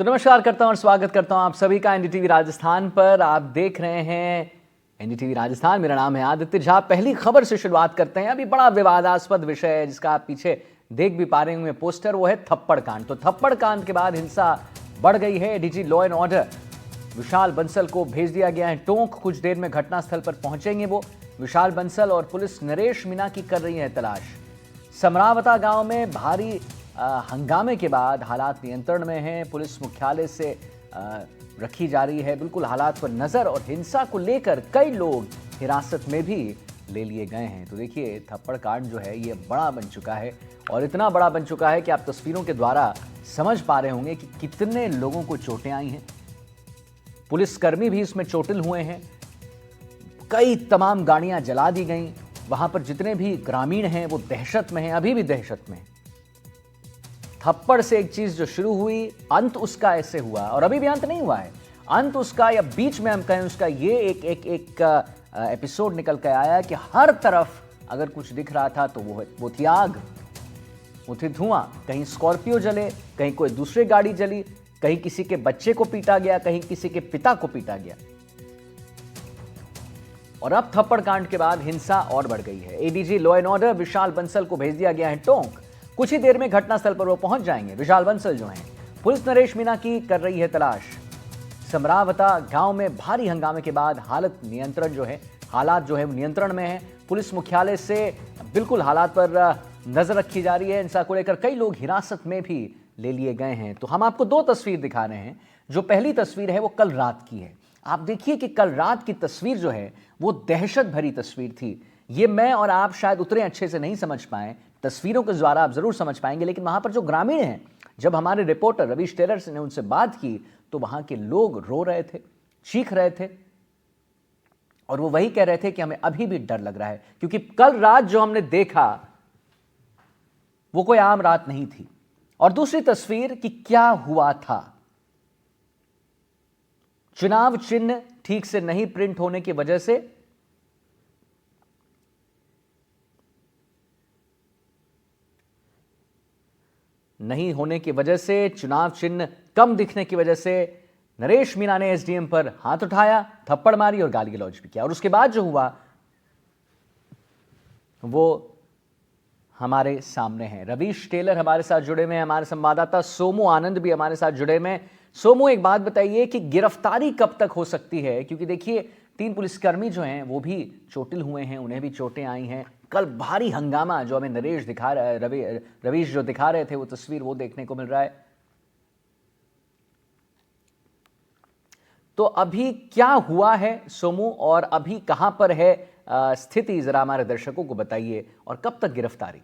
तो नमस्कार करता हूं और स्वागत करता हूं आप सभी का एनडीटीवी राजस्थान पर। आप देख रहे हैं एनडीटीवी राजस्थान। मेरा नाम है आदित्य झा। पहली खबर से शुरुआत करते हैं। अभी बड़ा विवादास्पद विषय है जिसका आप पीछे देख भी पा रहे होंगे पोस्टर, वो है थप्पड़ कांड। तो थप्पड़ कांड के बाद हिंसा बढ़ गई है। एडीजी लॉ एंड ऑर्डर विशाल बंसल को भेज दिया गया है टोंक। कुछ देर में घटनास्थल पर पहुंचेंगे वो। विशाल बंसल और पुलिस नरेश मीणा की कर रही है तलाश। समरावता गांव में भारी हंगामे के बाद हालात नियंत्रण में हैं। पुलिस मुख्यालय से रखी जा रही है बिल्कुल हालात पर नजर, और हिंसा को लेकर कई लोग हिरासत में भी ले लिए गए हैं। तो देखिए, थप्पड़ कांड जो है ये बड़ा बन चुका है, और इतना बड़ा बन चुका है कि आप तस्वीरों के द्वारा समझ पा रहे होंगे कि कितने लोगों को चोटें आई हैं। पुलिसकर्मी भी इसमें चोटिल हुए हैं। कई तमाम गाड़ियां जला दी गई। वहां पर जितने भी ग्रामीण हैं वो दहशत में हैं, अभी भी दहशत में हैं। थप्पड़ से एक चीज जो शुरू हुई, अंत उसका ऐसे हुआ, और अभी भी अंत नहीं हुआ है। अंत उसका, या बीच में हम कहें उसका, ये एक एपिसोड निकल के आया कि हर तरफ अगर कुछ दिख रहा था तो वो थी आग, वो थी धुआं। कहीं स्कॉर्पियो जले, कहीं कोई दूसरी गाड़ी जली, कहीं किसी के बच्चे को पीटा गया, कहीं किसी के पिता को पीटा गया। और अब थप्पड़ कांड के बाद हिंसा और बढ़ गई है। एडीजी लॉ एंड ऑर्डर विशाल बंसल को भेज दिया गया है टोंक। कुछ ही देर में घटनास्थल पर वो पहुंच जाएंगे। विशाल बंसल जो हैं, पुलिस नरेश मीणा की कर रही है तलाश। समरावता गांव में भारी हंगामे के बाद हालात जो है नियंत्रण में है। पुलिस मुख्यालय से बिल्कुल हालात पर नजर रखी जा रही है। हिंसा को लेकर कई लोग हिरासत में भी ले लिए गए हैं। तो हम आपको दो तस्वीर दिखा रहे हैं। जो पहली तस्वीर है वो कल रात की है। आप देखिए कि कल रात की तस्वीर जो है वो दहशत भरी तस्वीर थी। ये मैं और आप शायद उतने अच्छे से नहीं समझ पाए, तस्वीरों के द्वारा आप जरूर समझ पाएंगे, लेकिन वहां पर जो ग्रामीण हैं, जब हमारे रिपोर्टर रवीश टेलर ने उनसे बात की तो वहां के लोग रो रहे थे, चीख रहे थे, और वो वही कह रहे थे कि हमें अभी भी डर लग रहा है, क्योंकि कल रात जो हमने देखा वो कोई आम रात नहीं थी। और दूसरी तस्वीर कि क्या हुआ था। चुनाव चिन्ह ठीक से नहीं प्रिंट होने की वजह से चुनाव चिन्ह कम दिखने की वजह से नरेश मीणा ने एसडीएम पर हाथ उठाया, थप्पड़ मारी और गाली गलौज भी किया। और उसके बाद जो हुआ वो हमारे सामने है। रवीश टेलर हमारे साथ जुड़े में, हमारे संवाददाता सोमू आनंद भी हमारे साथ जुड़े में। सोमू, एक बात बताइए कि गिरफ्तारी कब तक हो सकती है, क्योंकि देखिए 3 पुलिसकर्मी जो हैं वो भी चोटिल हुए हैं, उन्हें भी चोटें आई हैं। कल भारी हंगामा जो हमें नरेश दिखा रहा है, रवीश जो दिखा रहे थे वो तस्वीर वो देखने को मिल रहा है। तो अभी क्या हुआ है सोमू, और अभी कहां पर है स्थिति, जरा हमारे दर्शकों को बताइए, और कब तक गिरफ्तारी?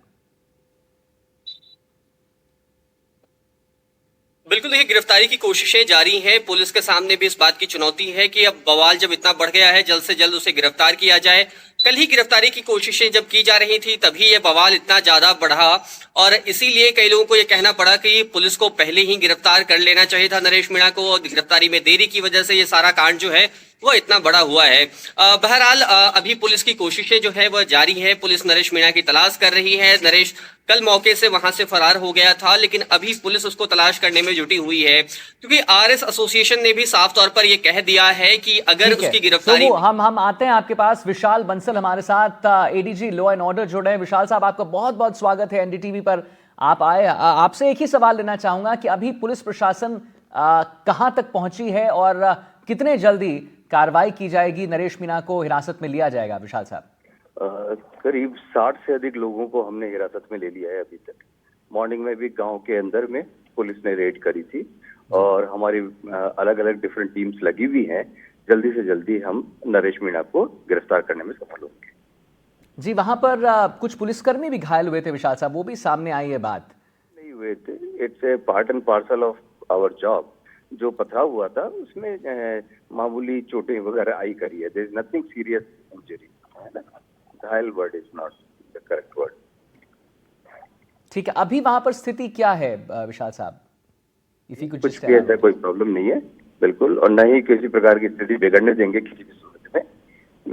बिल्कुल, देखिए, गिरफ्तारी की कोशिशें जारी हैं। पुलिस के सामने भी इस बात की चुनौती है कि अब बवाल जब इतना बढ़ गया है, जल्द से जल्द उसे गिरफ्तार किया जाए। कल ही गिरफ्तारी की कोशिशें जब की जा रही थी तभी ये बवाल इतना ज्यादा बढ़ा, और इसीलिए कई लोगों को ये कहना पड़ा कि पुलिस को पहले ही गिरफ्तार कर लेना चाहिए था नरेश मीणा को, और गिरफ्तारी में देरी की वजह से ये सारा कांड जो है वो इतना बड़ा हुआ है। बहरहाल अभी पुलिस की कोशिशें जो है वह जारी है। पुलिस नरेश मीणा की तलाश कर रही है। नरेश कल मौके से वहां से फरार हो गया था, लेकिन अभी पुलिस उसको तलाश करने में जुटी हुई है, क्योंकि आरएस एसोसिएशन ने भी साफ तौर पर यह कह दिया है कि अगर उसकी गिरफ्तारी। हम आते हैं आपके पास। विशाल बंसल हमारे साथ, एडीजी लॉ एंड ऑर्डर जुड़े हैं। विशाल साहब, आपका बहुत बहुत स्वागत है एनडीटीवी पर। आप आए, आपसे एक ही सवाल लेना चाहूंगा कि अभी पुलिस प्रशासन कहां तक पहुंची है, और कितने जल्दी कार्रवाई की जाएगी, नरेश मीणा को हिरासत में लिया जाएगा? विशाल साहब, करीब 60 से अधिक लोगों को हमने हिरासत में ले लिया है अभी तक। मॉर्निंग में भी गांव के अंदर में पुलिस ने रेड करी थी, और हमारी अलग अलग डिफरेंट टीम्स लगी हुई हैं। जल्दी से जल्दी हम नरेश मीणा को गिरफ्तार करने में सफल होंगे। जी, वहां पर कुछ पुलिसकर्मी भी घायल हुए थे विशाल साहब, वो भी सामने आई है बात? नहीं हुए थे, it's a part and parcel of our job. जो पथराव हुआ था उसमें मामूली चोटें वगैरह आई करी है। There is nothing serious injury, है ना। घायल word is not the correct word. ठीक है, अभी वहां पर स्थिति क्या है विशाल साहब? कुछ भी ऐसा कोई प्रॉब्लम नहीं है बिल्कुल, और न ही किसी प्रकार की स्थिति बिगड़ने देंगे किसी भी सूरत में।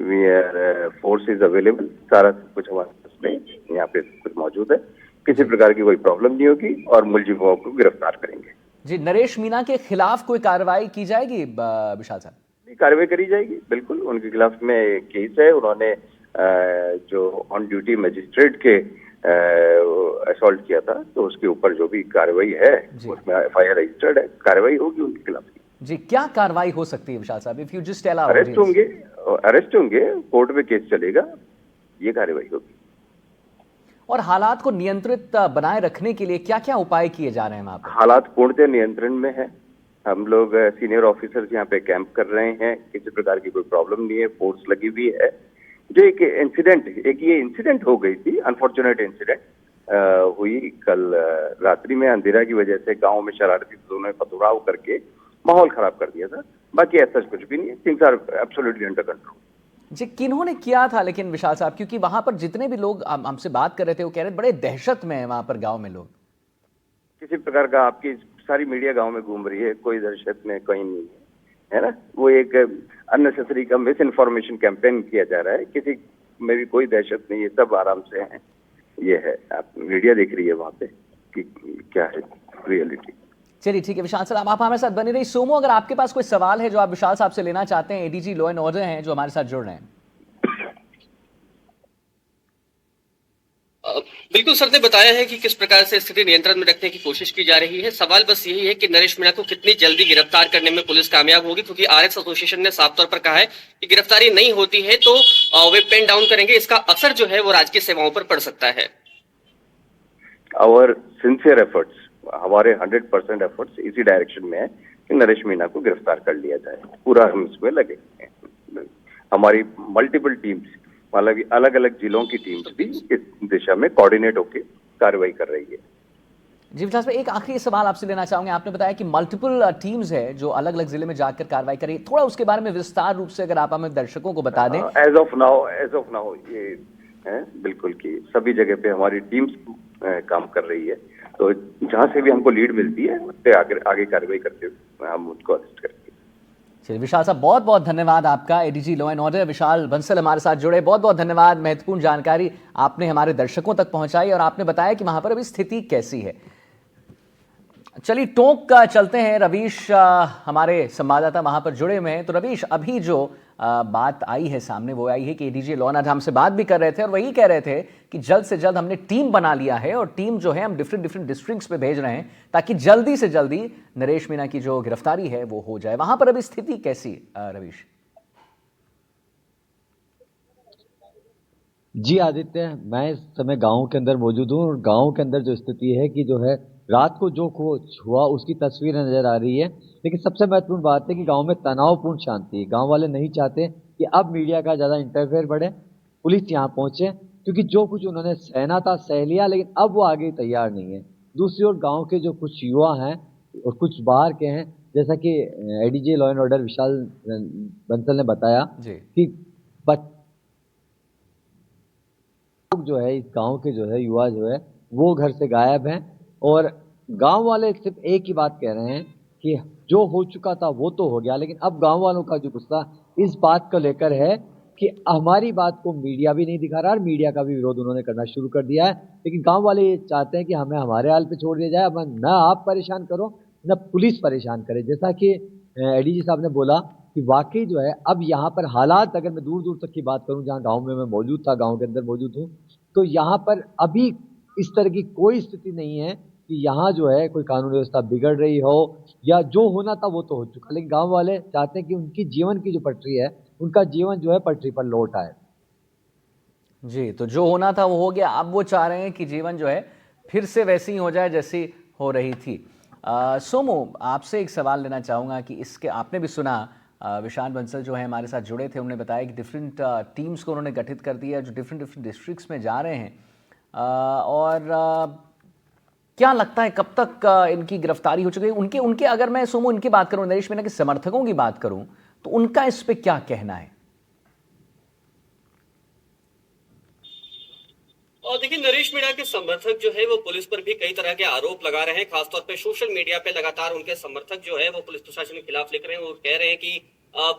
We are force is available, सारा कुछ हमारे पास में यहाँ पे कुछ मौजूद है। किसी प्रकार की कोई प्रॉब्लम नहीं होगी, और मुलजिमों को गिरफ्तार करेंगे। जी, नरेश मीणा के खिलाफ कोई कार्रवाई की जाएगी विशाल साहब? कार्रवाई करी जाएगी, बिल्कुल उनके खिलाफ में केस है। उन्होंने जो ऑन ड्यूटी मजिस्ट्रेट के असॉल्ट किया था, तो उसके ऊपर जो भी कार्रवाई है उसमें एफआईआर रजिस्टर्ड है, कार्रवाई होगी उनके खिलाफ। जी, क्या कार्रवाई हो सकती है विशाल साहब? If you just tell our arrest होंगे, कोर्ट में केस चलेगा, ये कार्रवाई होगी। और हालात को नियंत्रित बनाए रखने के लिए क्या क्या उपाय किए जा रहे हैं वहां पर? हालात पूर्णतः नियंत्रण में है। हम लोग सीनियर ऑफिसर्स यहाँ पे कैंप कर रहे हैं, किसी प्रकार की कोई प्रॉब्लम नहीं है, फोर्स लगी हुई है। जो एक ये इंसिडेंट हो गई थी, अनफॉर्चुनेट इंसिडेंट हुई कल रात्रि में, अंधेरा की वजह से गांव में शरारती लोगों ने पथराव करके माहौल खराब कर दिया था। बाकी ऐसा कुछ भी नहीं है, things are absolutely under control. जी, किन्होंने किया था लेकिन विशाल साहब, क्योंकि वहां पर जितने भी लोग हमसे बात कर रहे थे वो कह रहे थे बड़े दहशत में है वहां पर गांव में लोग। किसी प्रकार का, आपकी सारी मीडिया गांव में घूम रही है, कोई दहशत में कहीं नहीं है, है ना। वो एक अननेसेसरी का मिस इन्फॉर्मेशन कैंपेन किया जा रहा है, किसी में भी कोई दहशत नहीं है, सब आराम से हैं। ये है, आप मीडिया देख रही है वहां पे कि क्या है रियलिटी। चलिए ठीक है विशाल साहब, आप हमारे साथ बने रही। सोमो, अगर आपके पास कोई सवाल है जो आप विशाल साहब से लेना चाहते हैं, एडीजी लॉ एंड ऑर्डर हैं जो हमारे साथ जुड़ रहे हैं। बिल्कुल, सर ने बताया है कि किस प्रकार से स्थिति नियंत्रण में रखने की कोशिश की जा रही है। सवाल बस यही है कि नरेश मीणा को कितनी जल्दी गिरफ्तार करने में पुलिस कामयाब होगी, क्योंकि आरएक्स एसोसिएशन ने साफ तौर पर कहा है कि गिरफ्तारी नहीं होती है तो वे पेन डाउन करेंगे। इसका असर जो है वो राजकीय सेवाओं पर पड़ सकता है। आवर सिंसियर एफर्ट्स, हमारे 100% एफर्ट्स इसी डायरेक्शन में है कि नरेश मीणा को गिरफ्तार कर लिया जाए। पूरा हम इसमें लगे हैं। हमारी मल्टीपल टीम्स, मतलब अलग अलग जिलों की टीम्स भी इस दिशा में कोऑर्डिनेट होकर कार्रवाई कर रही है। जी विशाल साहब, एक आखिरी सवाल आपसे लेना चाहूंगे। आपने बताया कि मल्टीपल टीम्स है जो अलग अलग जिले में जाकर कार्रवाई करेगी, थोड़ा उसके बारे में विस्तार रूप से अगर आप हमें दर्शकों को बता दें। एज ऑफ नाउ ये है बिल्कुल कि सभी जगह पे हमारी टीम्स काम कर रही है, तो जहां से भी हमको लीड मिलती है उससे आगे कार्रवाई करते हुए हम उनको अरेस्ट करते हैं। चलिए विशाल साहब, बहुत बहुत धन्यवाद आपका। एडीजी लॉ एंड ऑर्डर विशाल बंसल हमारे साथ जुड़े, बहुत बहुत धन्यवाद। महत्वपूर्ण जानकारी आपने हमारे दर्शकों तक पहुंचाई और आपने बताया कि वहां पर अभी स्थिति कैसी है। चलिए टोंक का चलते हैं। रवीश हमारे संवाददाता वहां पर जुड़े हुए हैं। तो रवीश, अभी जो बात आई है सामने वो आई है कि एडीजी लॉ एंड ऑर्डर हमसे बात भी कर रहे थे और वही कह रहे थे कि जल्द से जल्द हमने टीम बना लिया है और टीम जो है हम डिफरेंट डिस्ट्रिक्ट्स पे भेज रहे हैं ताकि जल्दी से जल्दी नरेश मीणा की जो गिरफ्तारी है वो हो जाए। वहां पर अभी स्थिति कैसी रवीश? जी आदित्य, मैं इस समय गांव के अंदर मौजूद हूँ और गांव के अंदर जो स्थिति है कि जो है रात को जो कुछ हुआ उसकी तस्वीरें नजर आ रही है, लेकिन सबसे महत्वपूर्ण बात है कि गांव में तनावपूर्ण शांति है। गांव वाले नहीं चाहते कि अब मीडिया का ज़्यादा इंटरफेयर बढ़े, पुलिस यहाँ पहुंचे, क्योंकि जो कुछ उन्होंने सहना था सह लिया, लेकिन अब वो आगे तैयार नहीं है। दूसरी ओर गाँव के जो कुछ युवा हैं और कुछ बाहर के हैं, जैसा कि एडीजी लॉ एंड ऑर्डर विशाल बंसल ने बताया कि जो है इस गांव के जो है युवा जो है वो घर से गायब हैं और गांव वाले सिर्फ एक ही बात कह रहे हैं कि जो हो चुका था वो तो हो गया, लेकिन अब गांव वालों का जो गुस्सा इस बात को लेकर है कि हमारी बात को मीडिया भी नहीं दिखा रहा और मीडिया का भी विरोध उन्होंने करना शुरू कर दिया है। लेकिन गांव वाले ये चाहते हैं कि हमें हमारे हाल पे छोड़ दिया जाए, अब न आप परेशान करो न पुलिस परेशान करे। जैसा कि एडीजी साहब ने बोला कि वाकई जो है अब यहाँ पर हालात, अगर मैं दूर दूर तक की बात करूँ जहाँ गाँव में मैं मौजूद था, गाँव के अंदर मौजूद हूँ, तो यहाँ पर अभी इस तरह की कोई स्थिति नहीं है कि यहाँ जो है कोई कानून व्यवस्था बिगड़ रही हो या जो होना था वो तो हो चुका। लेकिन गांव वाले चाहते हैं कि उनकी जीवन की जो पटरी है, उनका जीवन जो है पटरी पर लौट आए। जी, तो जो होना था वो हो गया, अब वो चाह रहे हैं कि जीवन जो है फिर से वैसी ही हो जाए जैसी हो रही थी। सोमो, आपसे एक सवाल लेना चाहूँगा कि इसके आपने भी सुना विशाल बंसल जो है हमारे साथ जुड़े थे, उन्होंने बताया कि डिफरेंट टीम्स को उन्होंने गठित कर दिया जो डिफरेंट डिस्ट्रिक्ट्स में जा रहे हैं। और क्या लगता है कब तक इनकी गिरफ्तारी हो चुकी है? उनके अगर मैं सोमो इनकी बात करूं, नरेश मीणा के समर्थकों की बात करूं, तो उनका इस पे क्या कहना है? और देखिए, नरेश मीणा के समर्थक जो है वो पुलिस पर भी कई तरह के आरोप लगा रहे हैं। खासतौर पे सोशल मीडिया पे लगातार उनके समर्थक जो है वो पुलिस प्रशासन के खिलाफ लिख रहे हैं और कह रहे हैं कि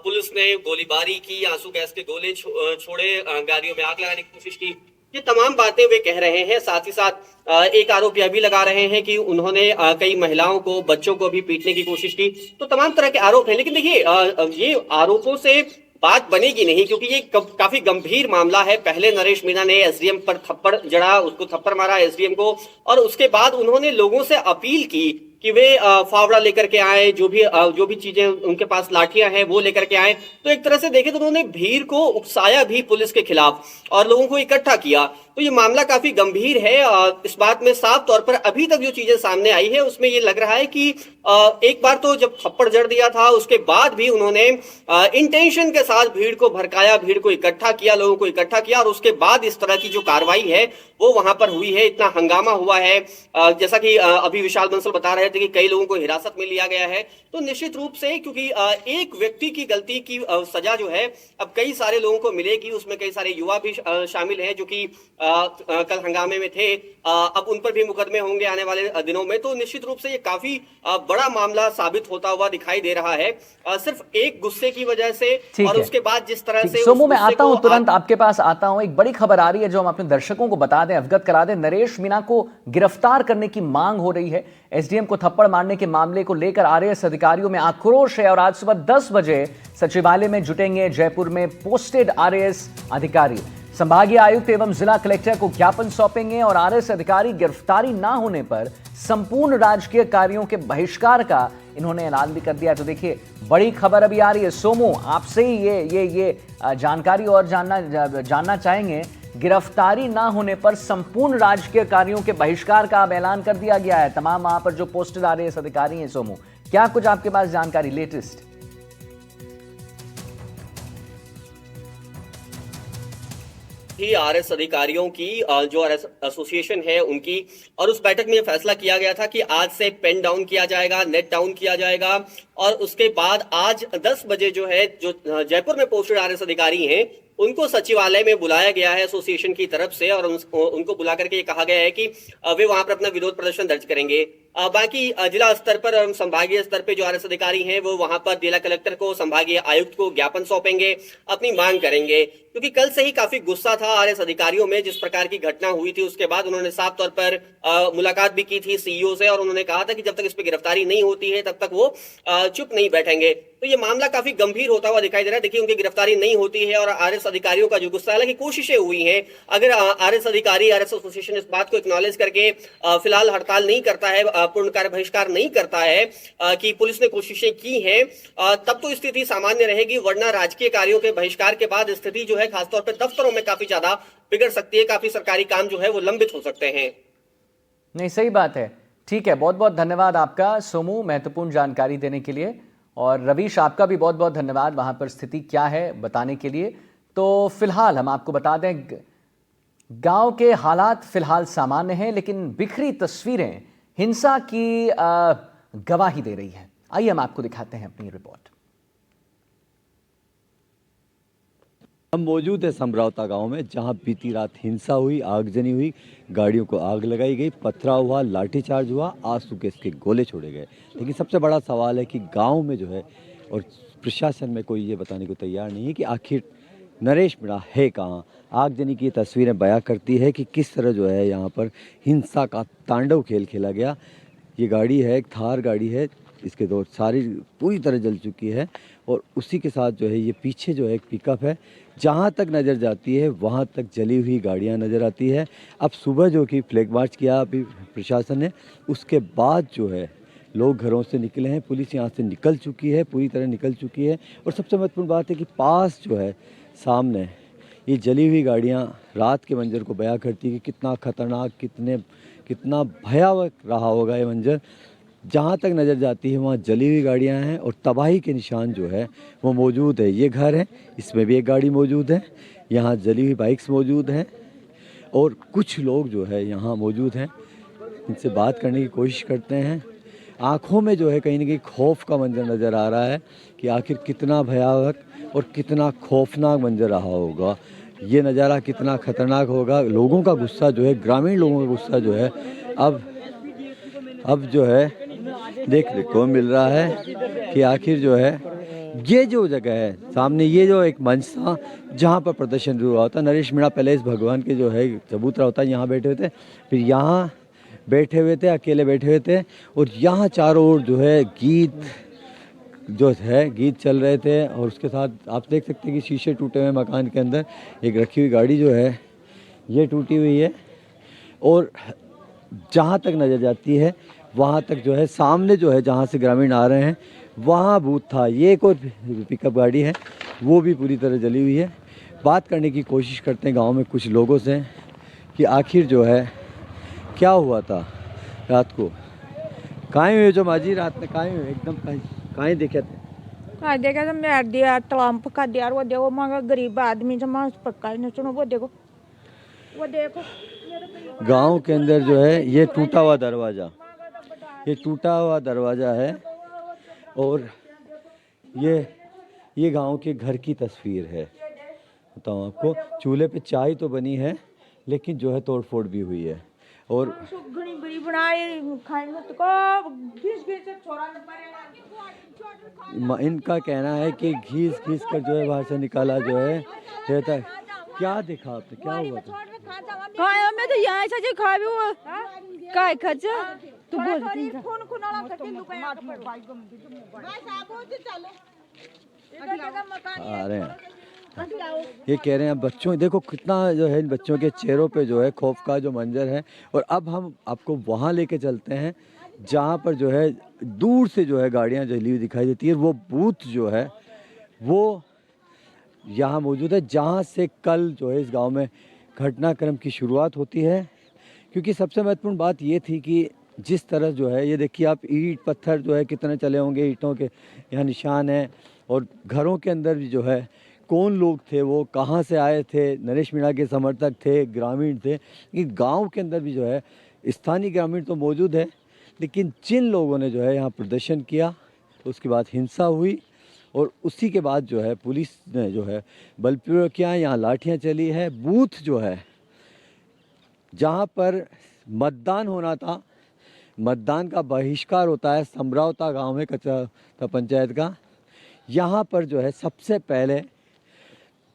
पुलिस ने गोलीबारी की, आंसू गैस के गोले छोड़े, गाड़ियों में आग लगाने की कोशिश की। ये तमाम बातें वे कह रहे हैं। साथ ही साथ एक आरोप यह भी लगा रहे हैं कि उन्होंने कई महिलाओं को, बच्चों को भी पीटने की कोशिश की। तो तमाम तरह के आरोप हैं, लेकिन देखिए ये आरोपों से बात बनेगी नहीं, क्योंकि ये काफी गंभीर मामला है। पहले नरेश मीणा ने एसडीएम पर थप्पड़ जड़ा, उसको थप्पड़ मारा एसडीएम को, और उसके बाद उन्होंने लोगों से अपील की कि वे फावड़ा लेकर के आए, जो भी चीजें उनके पास, लाठियां हैं, वो लेकर के आए। तो एक तरह से देखें तो उन्होंने भीड़ को उकसाया भी पुलिस के खिलाफ और लोगों को इकट्ठा किया। तो ये मामला काफी गंभीर है। इस बात में साफ तौर पर अभी तक जो चीजें सामने आई है उसमें ये लग रहा है कि एक बार तो जब थप्पड़ जड़ दिया था, उसके बाद भी उन्होंने इंटेंशन के साथ भीड़ को भड़काया, भीड़ को इकट्ठा किया, लोगों को इकट्ठा किया, और उसके बाद इस तरह की जो कार्रवाई है वो वहां पर हुई है। इतना हंगामा हुआ है। जैसा कि अभी विशाल बंसल बता रहे थे कि कई लोगों को हिरासत में लिया गया है। तो निश्चित रूप से, क्योंकि एक व्यक्ति की गलती की सजा जो है अब कई सारे लोगों को मिलेगी, उसमें कई सारे युवा भी शामिल हैं जो कि कल हंगामे में थे। अब उन पर भी मुकदमे होंगे आने वाले दिनों में। तो निश्चित रूप से ये काफी बड़ा मामला साबित होता हुआ दिखाई दे रहा है, सिर्फ एक गुस्से की वजह से। और उसके बाद जिस तरह से सोमू, मैं आता हूं, तुरंत आपके पास आता हूं। एक बड़ी खबर आ रही है जो हम अपने दर्शकों को बता दें, अवगत करा दें। नरेश मीणा को गिरफ्तार करने की मांग हो रही है। एसडीएम को थप्पड़ मारने के मामले को लेकर आरएएस अधिकारियों में आक्रोश है और आज सुबह 10 बजे सचिवालय में जुटेंगे जयपुर में पोस्टेड आरएएस अधिकारी। संभागीय आयुक्त एवं जिला कलेक्टर को ज्ञापन सौंपेंगे और आरएएस अधिकारी गिरफ्तारी ना होने पर संपूर्ण राजकीय कार्यों के बहिष्कार का इन्होंने ऐलान भी कर दिया। तो देखिए, बड़ी खबर अभी आ रही है। सोमू, आपसे ही ये जानकारी और जानना चाहेंगे। गिरफ्तारी ना होने पर संपूर्ण राजकीय कार्यों के बहिष्कार का अब ऐलान कर दिया गया है तमाम वहां पर जो पोस्टेड आरएएस अधिकारी हैं। सोमू, क्या कुछ आपके पास जानकारी लेटेस्ट? ही आरएस अधिकारियों की जो आरएस एसोसिएशन है उनकी, और उस बैठक में यह फैसला किया गया था कि आज से पेन डाउन किया जाएगा, नेट डाउन किया जाएगा, और उसके बाद आज 10 बजे जो है, जो जयपुर में पोस्टेड आरएस अधिकारी हैं उनको सचिवालय में बुलाया गया है एसोसिएशन की तरफ से, और उनको बुला करके ये कहा गया है कि वे वहां पर अपना विरोध प्रदर्शन दर्ज करेंगे। बाकी जिला स्तर पर और संभागीय स्तर पे जो आरएस अधिकारी हैं वो वहां पर जिला कलेक्टर को, संभागीय आयुक्त को ज्ञापन सौंपेंगे, अपनी मांग करेंगे। क्योंकि कल से ही काफी गुस्सा था आरएस अधिकारियों में, जिस प्रकार की घटना हुई थी उसके बाद उन्होंने साफ तौर पर मुलाकात भी की थी सीईओ से, और उन्होंने कहा था कि जब तक इस पर गिरफ्तारी नहीं होती है तब तक वो चुप नहीं बैठेंगे। तो ये मामला काफी गंभीर होता हुआ दिखाई दे रहा है। देखिए, उनकी गिरफ्तारी नहीं होती है और आरएस अधिकारियों का जो गुस्सा, हालांकि कोशिशें हुई हैं, अगर आरएस अधिकारी, आरएस एसोसिएशन इस बात को एक्नॉलेज करके फिलहाल हड़ताल नहीं करता है, पूर्ण कार्य बहिष्कार नहीं करता है कि पुलिस ने कोशिशें की हैं, तब तो स्थिति सामान्य रहेगी। वरना राजकीय कार्यों के बहिष्कार के बाद स्थिति जो है खासतौर पर दफ्तरों में काफी ज्यादा बिगड़ सकती है, काफी सरकारी काम जो है वो लंबित हो सकते हैं। नहीं, सही बात है। ठीक है, बहुत बहुत धन्यवाद आपका सोमू, महत्वपूर्ण जानकारी देने के लिए। और रवीश, आपका भी बहुत बहुत धन्यवाद वहां पर स्थिति क्या है बताने के लिए। तो फिलहाल हम आपको बता दें, गांव के हालात फिलहाल सामान्य हैं, लेकिन बिखरी तस्वीरें हिंसा की गवाही दे रही है। आइए हम आपको दिखाते हैं अपनी रिपोर्ट। हम मौजूद है समरावता गांव में, जहां बीती रात हिंसा हुई, आगजनी हुई, गाड़ियों को आग लगाई गई, पथराव हुआ, लाठीचार्ज हुआ, आंसू गैस के गोले छोड़े गए। लेकिन सबसे बड़ा सवाल है कि गांव में जो है, और प्रशासन में कोई ये बताने को तैयार नहीं है कि आखिर नरेश मीणा है कहाँ। आगजनी की तस्वीरें बयां करती है कि किस तरह जो है यहाँ पर हिंसा का तांडव खेल खेला गया। ये गाड़ी है, एक थार गाड़ी है, इसके दो सारी पूरी तरह जल चुकी है, और उसी के साथ जो है ये पीछे जो है एक पिकअप है, जहाँ तक नज़र जाती है वहाँ तक जली हुई गाड़ियाँ नज़र आती है। अब सुबह जो कि फ्लैग मार्च किया अभी प्रशासन ने, उसके बाद जो है लोग घरों से निकले हैं, पुलिस यहाँ से निकल चुकी है, पूरी तरह निकल चुकी है। और सबसे महत्वपूर्ण बात है कि पास जो है सामने ये जली हुई गाड़ियाँ रात के मंजर को बयां करती है कि कितना खतरनाक, कितना भयावह रहा होगा ये मंजर। जहाँ तक नज़र जाती है वहाँ जली हुई गाड़ियाँ हैं और तबाही के निशान जो है वो मौजूद है। ये घर है, इसमें भी एक गाड़ी मौजूद है, यहाँ जली हुई बाइक्स मौजूद हैं, और कुछ लोग जो है यहाँ मौजूद हैं, इनसे बात करने की कोशिश करते हैं। आँखों में जो है कहीं ना कहीं खौफ का मंजर नज़र आ रहा है कि आखिर कितना भयावह और कितना खौफनाक मंजर रहा होगा, ये नज़ारा कितना खतरनाक होगा। लोगों का गुस्सा जो है, ग्रामीण लोगों का गुस्सा जो है अब जो है देखने को मिल रहा है कि आखिर जो है ये जो जगह है सामने, ये जो एक मंच था जहाँ पर प्रदर्शन शुरू हुआ था, नरेश मीणा पहले इस भगवान के जो है चबूतरा होता है यहाँ बैठे हुए थे, फिर यहाँ बैठे हुए थे, अकेले बैठे हुए थे, और यहाँ चारों ओर जो है गीत चल रहे थे। और उसके साथ आप देख सकते हैं कि शीशे टूटे हुए मकान के अंदर एक रखी हुई गाड़ी जो है ये टूटी हुई है, और जहाँ तक नज़र जाती है वहाँ तक जो है सामने जो है जहाँ से ग्रामीण आ रहे हैं वहाँ बूथ था। ये एक और पिकअप गाड़ी है, वो भी पूरी तरह जली हुई है। बात करने की कोशिश करते हैं गांव में कुछ लोगों से कि आखिर जो है क्या हुआ था रात को। कहाँ हुए जो माजी रात में, कहाँ हुए एकदम कहाँ देखे थे? हाँ देखा तो मैं दिया तलाम पका दिया, वो देखो मांगा गरीब आदमी जो मांस पक्का ही न सुनो, वो देखो गांव के अंदर जो है ये टूटा हुआ दरवाज़ा, ये टूटा हुआ दरवाज़ा है, और ये गांव के घर की तस्वीर है। बताऊँ आपको, चूल्हे पे चाय तो बनी है लेकिन जो है तोड़ फोड़ भी हुई है। और घनी बड़ी बनाई खाई मत को घिस छोरा न पड़ेगा। इनका कहना है कि घीस कर जो है बाहर से निकाला जो है रहता है। क्या देखा आपने, क्या हुआ था? खाया मैं तो यहाँ से खा भी वो काय खच तू बोल खून वाला खचे लुकाया आ रहे हैं, ये कह रहे हैं बच्चों, देखो कितना जो है बच्चों के चेहरों पे जो है खौफ का जो मंजर है। और अब हम आपको वहाँ लेके चलते हैं जहाँ पर जो है दूर से जो है गाड़ियाँ जली हुई दिखाई देती है। वो बूथ जो है वो यहाँ मौजूद है जहाँ से कल जो है इस गांव में घटनाक्रम की शुरुआत होती है। क्योंकि सबसे महत्वपूर्ण बात ये थी कि जिस तरह जो है ये देखिए आप, ईंट पत्थर जो है कितने चले होंगे, ईंटों के यहाँ निशान हैं, और घरों के अंदर भी जो है कौन लोग थे, वो कहाँ से आए थे, नरेश मीणा के समर्थक थे, ग्रामीण थे। कि गांव के अंदर भी जो है स्थानीय ग्रामीण तो मौजूद है, लेकिन जिन लोगों ने जो है यहाँ प्रदर्शन किया उसके बाद हिंसा हुई, और उसी के बाद जो है पुलिस ने जो है बल प्रयोग किया, यहाँ लाठियाँ चली है। बूथ जो है जहाँ पर मतदान होना था, मतदान का बहिष्कार होता है समरावता गांव में कचरा पंचायत का, यहाँ पर जो है सबसे पहले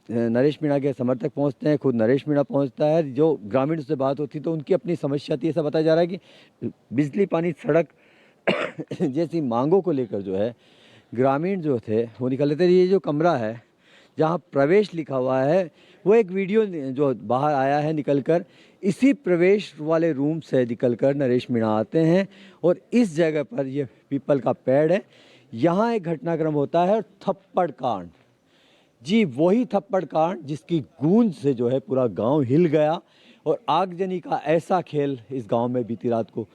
नरेश मीणा के समर्थक पहुंचते हैं, खुद नरेश मीणा पहुंचता है। जो ग्रामीण से बात होती तो उनकी अपनी समस्या थी। ऐसा बताया जा रहा है कि बिजली पानी सड़क जैसी मांगों को लेकर जो है ग्रामीण जो थे वो निकल थे। ये जो कमरा है जहाँ प्रवेश लिखा हुआ है, वो एक वीडियो जो बाहर आया है निकलकर, इसी प्रवेश वाले रूम से निकलकर नरेश मीणा आते हैं, और इस जगह पर ये पीपल का पेड़ है, यहाँ एक घटनाक्रम होता है थप्पड़ कांड। जी वही थप्पड़ कांड जिसकी गूंज से जो है पूरा गांव हिल गया, और आगजनी का ऐसा खेल इस गांव में बीती रात को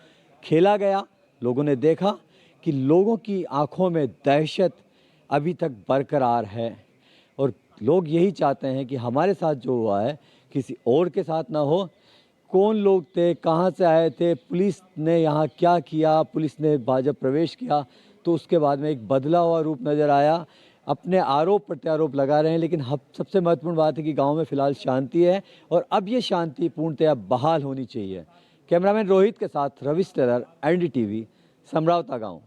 खेला गया। लोगों ने देखा कि लोगों की आंखों में दहशत अभी तक बरकरार है, और लोग यही चाहते हैं कि हमारे साथ जो हुआ है किसी और के साथ ना हो। कौन लोग थे, कहाँ से आए थे, पुलिस ने यहाँ क्या किया, पुलिस ने जब प्रवेश किया तो उसके बाद में एक बदला हुआ रूप नज़र आया। अपने आरोप प्रत्यारोप लगा रहे हैं, लेकिन सबसे महत्वपूर्ण बात है कि गांव में फ़िलहाल शांति है, और अब ये शांति पूर्णतया बहाल होनी चाहिए। कैमरामैन रोहित के साथ रविश टेलर, NDTV, समरावता गाँव।